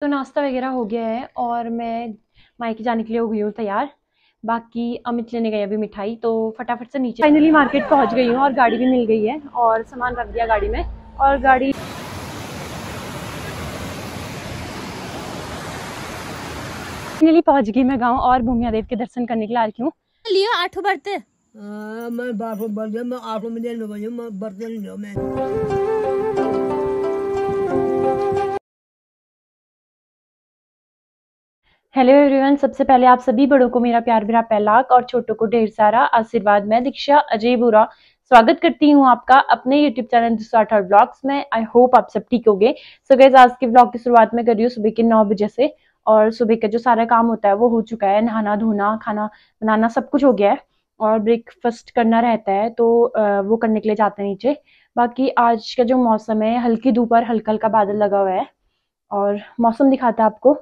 तो नाश्ता वगैरह हो गया है और मैं मायके जाने के लिए हो गई हूँ तैयार। बाकी अमित लेने गए अभी मिठाई, तो फटाफट से नीचे फाइनली मार्केट पहुँच गई हूँ और गाड़ी भी मिल गई है और सामान रख दिया गाड़ी में। और गाड़ी फाइनली पहुँच गई मैं गाँव और भूमिया देव के दर्शन करने के लिए आ रही हूँ। लियो 8 बढ़ते मैं 12 बढ़ गया, मैं 8 में देर में बजे मैं बढ़ते नहीं लिया मैं। हेलो एवरीवन, सबसे पहले आप सभी बड़ों को मेरा प्यार भरा लाख और छोटों को ढेर सारा आशीर्वाद। मैं दीक्षा अजय बुरा स्वागत करती हूँ आपका अपने यूट्यूब चैनल दिशा ब्लॉग्स में। आई होप आप सब ठीक होंगे। सो गाइस, आज के ब्लॉग की शुरुआत में कर रही हूँ सुबह के 9 बजे से। और सुबह का जो सारा काम होता है वो हो चुका है, नहाना धोना खाना बनाना सब कुछ हो गया है और ब्रेकफास्ट करना रहता है, तो वो करने के लिए जाते हैं नीचे। बाकी आज का जो मौसम है, हल्की धूप और हल्का हल्का बादल लगा हुआ है और मौसम दिखाता है आपको।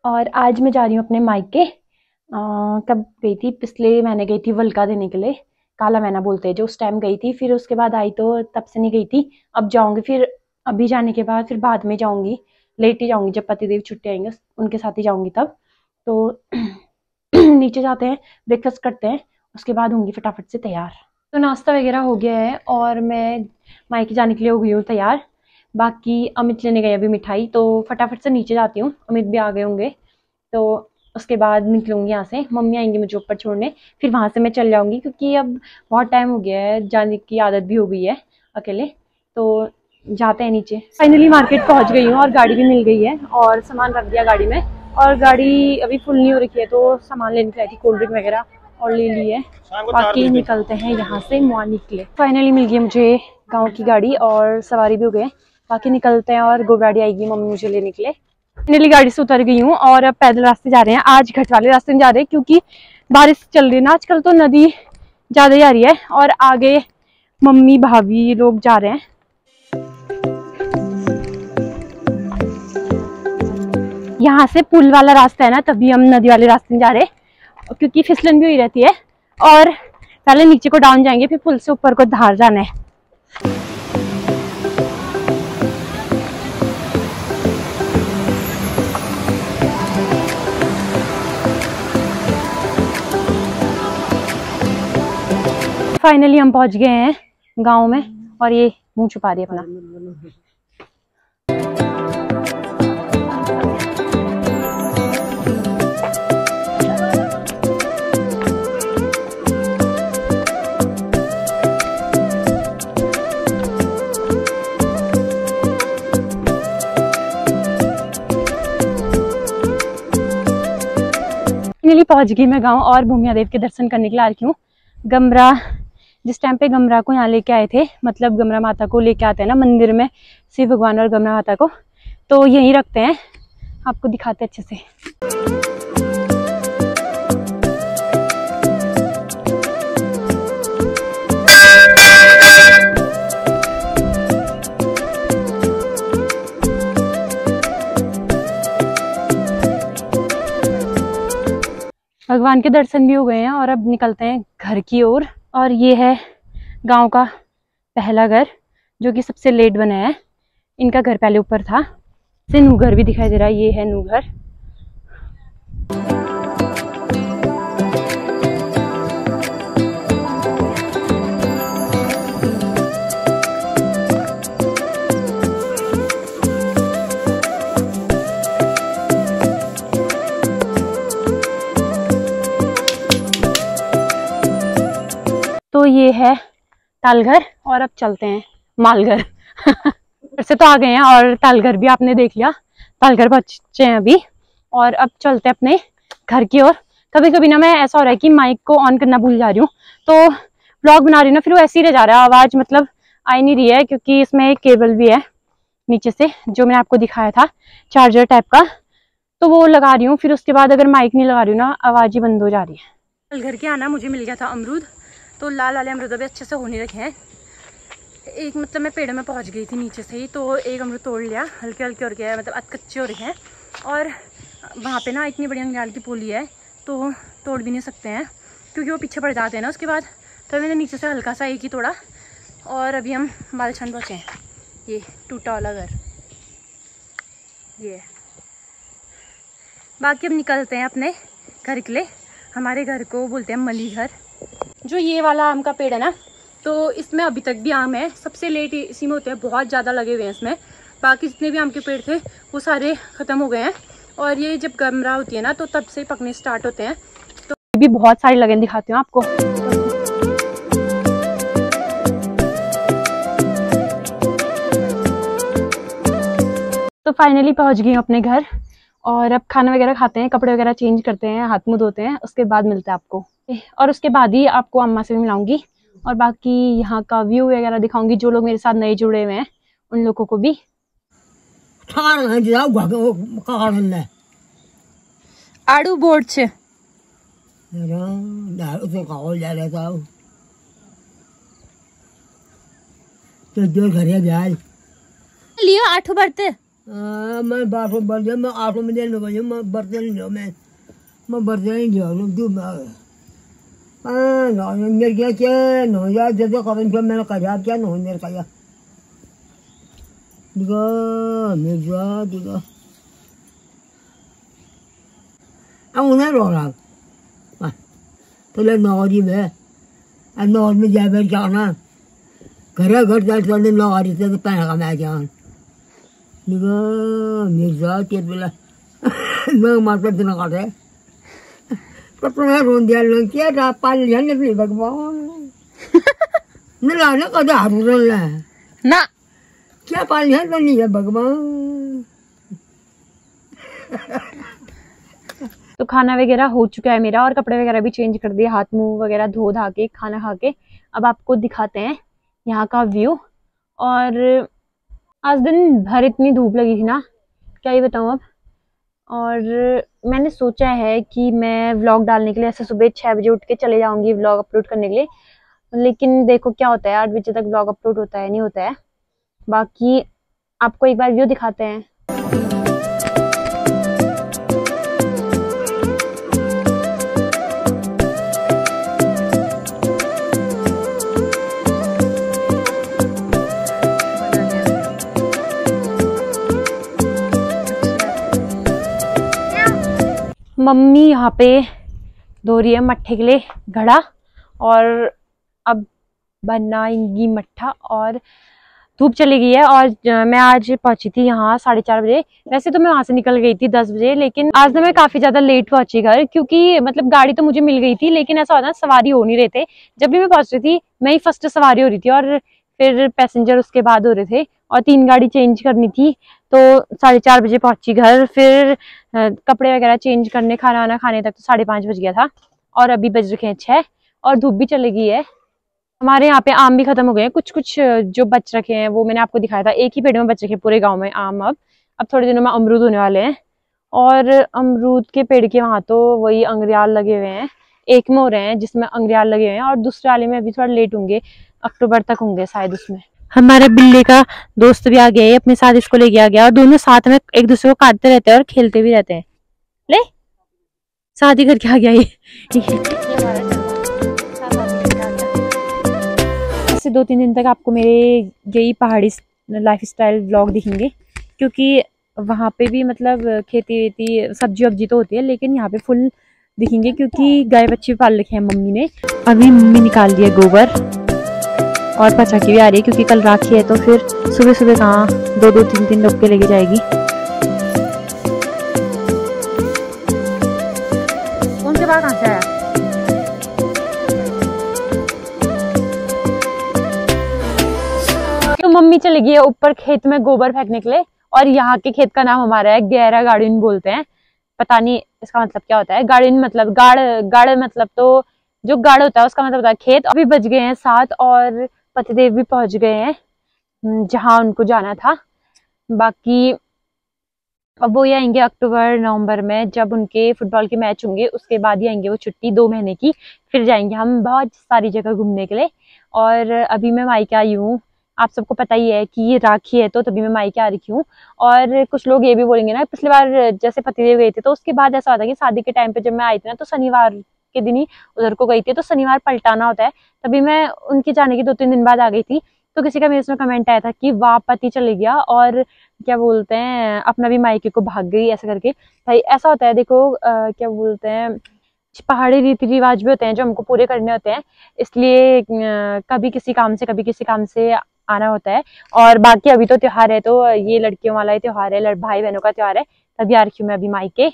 और आज मैं जा रही हूँ अपने मायके। कब गई थी? पिछले महीने गई थी वलका देने के लिए, काला महीना बोलते हैं जो, उस टाइम गई थी। फिर उसके बाद आई तो तब से नहीं गई थी। अब जाऊंगी, फिर अभी जाने के बाद फिर बाद में जाऊंगी, लेट ही जाऊंगी। जब पतिदेव छुट्टी आएंगे उनके साथ ही जाऊंगी तब। तो नीचे जाते हैं, ब्रेकफास्ट करते हैं, उसके बाद होंगी फटाफट से तैयार। तो नाश्ता वगैरह हो गया है और मैं मायके जाने के लिए हो गई हूँ तैयार। बाकी अमित लेने गए अभी मिठाई, तो फटाफट से नीचे जाती हूँ। अमित भी आ गए होंगे, तो उसके बाद निकलूंगी यहाँ से। मम्मी आएंगी मुझे ऊपर छोड़ने, फिर वहां से मैं चल जाऊंगी क्योंकि अब बहुत टाइम हो गया है, जाने की आदत भी हो गई है अकेले। तो जाते हैं नीचे। फाइनली मार्केट पहुंच गई हूँ और गाड़ी भी मिल गई है और सामान रख दिया गाड़ी में। और गाड़ी अभी फुल नहीं हो रखी है, तो सामान लेने के लिए थी, कोल्ड ड्रिंक वगैरह और ले ली है। बाकी निकलते हैं यहाँ से मॉर्निंग के लिए। फाइनली मिल गई मुझे गाँव की गाड़ी और सवारी भी हो गए। बाकी निकलते हैं और गोगाड़ी आएगी मम्मी मुझे लेने के लिए। फाइनली गाड़ी से उतर गई हूँ और अब पैदल रास्ते जा रहे हैं। आज घाट वाले रास्ते में जा रहे हैं क्योंकि बारिश चल रही है ना आजकल, तो नदी ज्यादा जा रही है और आगे मम्मी भाभी लोग जा रहे हैं। यहाँ से पुल वाला रास्ता है ना, तभी हम नदी वाले रास्ते में जा रहे हैं क्योंकि फिसलन भी हुई रहती है। और पहले नीचे को डाउन जाएंगे, फिर पुल से ऊपर को धार जाना है। फाइनली हम पहुंच गए हैं गांव में और ये मुंह छुपा रही है अपना। फाइनली पहुंच गई मैं गांव और भूमिया देव के दर्शन करने के लिए आ रही हूँ। गमरा, जिस टाइम पे गमरा को यहाँ लेके आए थे, मतलब गमरा माता को लेके आते हैं ना मंदिर में, शिव भगवान और गमरा माता को, तो यहीं रखते हैं। आपको दिखाते हैं अच्छे से। भगवान के दर्शन भी हो गए हैं और अब निकलते हैं घर की ओर। और ये है गांव का पहला घर जो कि सबसे लेट बना है। इनका घर पहले ऊपर था। से नू घर भी दिखाई दे रहा है, ये है नू घर। तो ये है तालघर और अब चलते हैं मालघर। से तो आ गए हैं और तालघर भी आपने देख लिया। तालघर पहुंचे हैं अभी और अब चलते हैं अपने घर की ओर। कभी कभी ना मैं ऐसा हो रहा है कि माइक को ऑन करना भूल जा रही हूँ, तो व्लॉग बना रही हूँ ना, फिर वो ऐसे ही रह जा रहा है, आवाज मतलब आ ही नहीं रही है क्योंकि इसमें एक केबल भी है नीचे से, जो मैंने आपको दिखाया था चार्जर टाइप का, तो वो लगा रही हूँ। फिर उसके बाद अगर माइक नहीं लगा रही हूँ ना, आवाज़ ही बंद हो जा रही है। कल घर के आना मुझे मिल गया था अमरूद, तो लाल वाले अमरूद अभी अच्छे से होने रखे हैं। एक मतलब मैं पेड़ में पहुँच गई थी नीचे से ही, तो एक अमरूद तोड़ लिया, हल्के हल्के हो गया है, मतलब अध कच्चे हो रखे हैं। और वहाँ पे ना इतनी बड़ी अंगयाल की पुली है, तो तोड़ भी नहीं सकते हैं क्योंकि वो पीछे पड़ जाते हैं ना उसके बाद। तो मैंने नीचे से हल्का सा एक ही तोड़ा। और अभी हम बालछन पहुँचे हैं, ये टूटा वाला घर ये। बाकी अब निकलते हैं अपने घर के लिए। हमारे घर को बोलते हैं मली घर। जो ये वाला आम का पेड़ है ना, तो इसमें अभी तक भी आम है, सबसे लेट इसी में होते हैं, बहुत ज़्यादा लगे हुए हैं इसमें। बाकी जितने भी आम के पेड़ थे वो सारे ख़त्म हो गए हैं, और ये जब गमरा होती है ना तो तब से पकने स्टार्ट होते हैं। तो भी बहुत सारे लगे, दिखाती हूँ आपको। तो फाइनली पहुँच गई हूँ अपने घर, और अब खाना वगैरह खाते हैं, कपड़े वगैरह चेंज करते हैं, हाथ मुँह धोते हैं, उसके बाद मिलते हैं आपको। और उसके बाद ही आपको अम्मा से भी मिलाऊंगी, और बाकी यहाँ का व्यू वगैरह दिखाऊंगी। जो लोग मेरे साथ नए जुड़े हुए हैं उन लोगों को भी। आड़ू बोर्ड से लियो 8 बर्तन। मैं 12 बर्तन, मैं 8 में देने को मैं बर्तन नहीं लियो, मैं बर्तन नहीं लियो दूं मैं मेरे क्या क्या नो यार जैसे करन जो मैंने कहा क्या नो मेरे का दिगा मेरा दिगा अब उन्हें रो रहा तो ले नौरी में नौर में जाए जाना घर घर जाते नौरी से पैसा कमा जान दिगा मेरा के बोला मैं मारता दिन काटे तो तुम्हें रोन दिया लोग क्या था पाल लिया नहीं भगवान न लाने का दार रोन ला ना क्या पाल लिया तो नहीं है भगवान। तो खाना वगैरह हो चुका है मेरा, और कपड़े वगैरह भी चेंज कर दिए, हाथ मुंह वगैरह धो धा के खाना खा के अब आपको दिखाते हैं यहाँ का व्यू। और आज दिन भर इतनी धूप लगी थी ना, क्या ही बताऊँ अब। और मैंने सोचा है कि मैं व्लॉग डालने के लिए ऐसे सुबह 6 बजे उठ के चले जाऊंगी व्लॉग अपलोड करने के लिए, लेकिन देखो क्या होता है, 8 बजे तक व्लॉग अपलोड होता है नहीं होता है। बाकी आपको एक बार व्यू दिखाते हैं। मम्मी यहाँ पे धो रही है मट्ठे के लिए घड़ा, और अब बनाएंगी मट्ठा। और धूप चली गई है, और मैं आज पहुंची थी यहाँ 4:30 बजे। वैसे तो मैं वहां से निकल गई थी 10 बजे, लेकिन आज ना मैं काफी ज्यादा लेट पहुंची घर, क्योंकि मतलब गाड़ी तो मुझे मिल गई थी, लेकिन ऐसा होता सवारी हो नहीं रहे थे। जब भी मैं पहुंच रही थी मैं ही फर्स्ट सवारी हो रही थी, और फिर पैसेंजर उसके बाद हो रहे थे, और 3 गाड़ी चेंज करनी थी। तो 4:30 बजे पहुंची घर, फिर कपड़े वगैरह चेंज करने, खाना वाना खाने तक तो 5:30 बज गया था, और अभी बज रखे हैं 6, और धूप भी चली गई है। हमारे यहाँ पे आम भी खत्म हो गए हैं, कुछ कुछ जो बच रखे हैं वो मैंने आपको दिखाया था, एक ही पेड़ में बच रखे पूरे गांव में आम। अब थोड़े दिनों में अमरूद होने वाले हैं, और अमरूद के पेड़ के वहां तो वही अंग्रियाल लगे हुए हैं, एक में हो रहे हैं जिसमें अंग्रियाल लगे हुए हैं, और दूसरे वाले में अभी थोड़ा लेट होंगे, अक्टूबर तक होंगे शायद उसमें। हमारे बिल्ली का दोस्त भी आ गया है अपने साथ, इसको लेके आ गया, और दोनों साथ में एक दूसरे को काटते रहते हैं और खेलते भी रहते हैं। ले शादी करके आ गया ये। ऐसे 2-3 दिन तक आपको मेरे यही पहाड़ी लाइफ स्टाइल व्लॉग दिखेंगे, क्योंकि वहाँ पे भी मतलब खेती वेती सब्जी वब्जी तो होती है, लेकिन यहाँ पे फुल दिखेंगे, क्योंकि गाय बच्चे भी पाल रखे हैं मम्मी ने। अभी मम्मी निकाल दिए गोबर, और पचाकी भी आ रही है, क्योंकि कल राखी है, तो फिर सुबह सुबह कहाँ 2-2, 3-3 लोग के लेके जाएगी। कौन से बाहर कहाँ से आया? तो मम्मी चली गई है ऊपर खेत में गोबर फेंकने के लिए, और यहाँ के खेत का नाम हमारा है गहरा गार्डन बोलते हैं। पता नहीं इसका मतलब क्या होता है। गार्डन मतलब गाड़ मतलब तो जो गाड़ होता है उसका मतलब होता है खेत। अभी बज गए हैं 7, और पतिदेव भी पहुंच गए हैं जहां उनको जाना था। बाकी अब वो ये आएंगे अक्टूबर नवंबर में, जब उनके फुटबॉल के मैच होंगे उसके बाद ही आएंगे वो छुट्टी 2 महीने की। फिर जाएंगे हम बहुत सारी जगह घूमने के लिए। और अभी मैं मायके आई हूँ, आप सबको पता ही है कि ये राखी है तो तभी मैं मायके आ रही हूँ। और कुछ लोग ये भी बोलेंगे ना, पिछली बार जैसे पतिदेव गए थे तो उसके बाद ऐसा होता है कि शादी के टाइम पे जब मैं आई थी ना तो शनिवार के दिन ही उधर को गई थी, तो शनिवार पलटाना होता है। तभी मैं उनके जाने के 2-3 दिन बाद आ गई थी। तो किसी का मेरे उसमें कमेंट आया था कि वाह पति चले गया और क्या बोलते हैं अपना भी मायके को भाग गई ऐसा करके। भाई ऐसा होता है देखो, क्या बोलते हैं पहाड़ी रीति रिवाज भी होते हैं जो हमको पूरे करने होते हैं, इसलिए कभी किसी काम से कभी किसी काम से आना होता है। और बाकी अभी तो त्योहार है, तो ये लड़कियों वाला ही त्योहार है, भाई बहनों का त्योहार है, तभी आ रही हूँ मैं अभी मायके।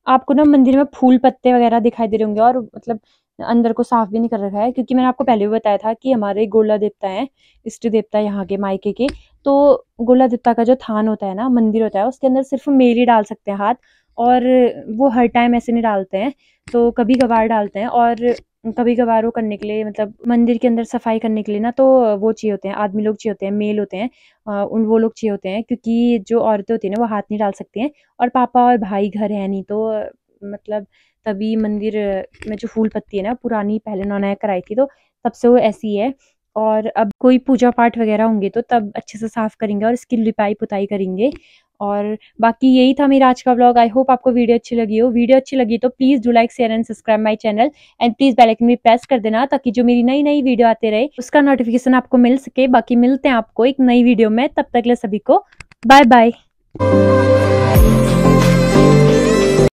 आपको ना मंदिर में फूल पत्ते वगैरह दिखाई दे रहे होंगे, और मतलब अंदर को साफ भी नहीं कर रखा है, क्योंकि मैंने आपको पहले भी बताया था कि हमारे गोला देवता है, इष्ट देवता है यहाँ के मायके के। तो गोला देवता का जो थान होता है ना, मंदिर होता है, उसके अंदर सिर्फ मेल ही डाल सकते हैं हाथ, और वो हर टाइम ऐसे नहीं डालते हैं, तो कभी कभार डालते हैं। और कभी कभार वो करने के लिए, मतलब मंदिर के अंदर सफाई करने के लिए ना, तो वो चाहिए होते हैं, आदमी लोग चाहिए होते हैं, मेल होते हैं, उन वो लोग चाहिए होते हैं, क्योंकि जो औरतें होती हैं ना वो हाथ नहीं डाल सकती हैं। और पापा और भाई घर है नहीं, तो मतलब तभी मंदिर में जो फूल पत्ती है ना पुरानी, पहले उन्होंने कराई थी, तो तब से वो ऐसी है। और अब कोई पूजा पाठ वगैरह होंगे तो तब अच्छे से साफ करेंगे और इसकी लिपाई पुताई करेंगे। और बाकी यही था मेरा आज का व्लॉग। आई होप आपको वीडियो अच्छी लगी हो। वीडियो अच्छी लगी तो please do like share and subscribe my channel, and please bell icon भी प्रेस कर देना, ताकि जो मेरी नई नई वीडियो आते रहे उसका नोटिफिकेशन आपको मिल सके। बाकी मिलते हैं आपको एक नई वीडियो में, तब तक के लिए सभी को बाय बाय।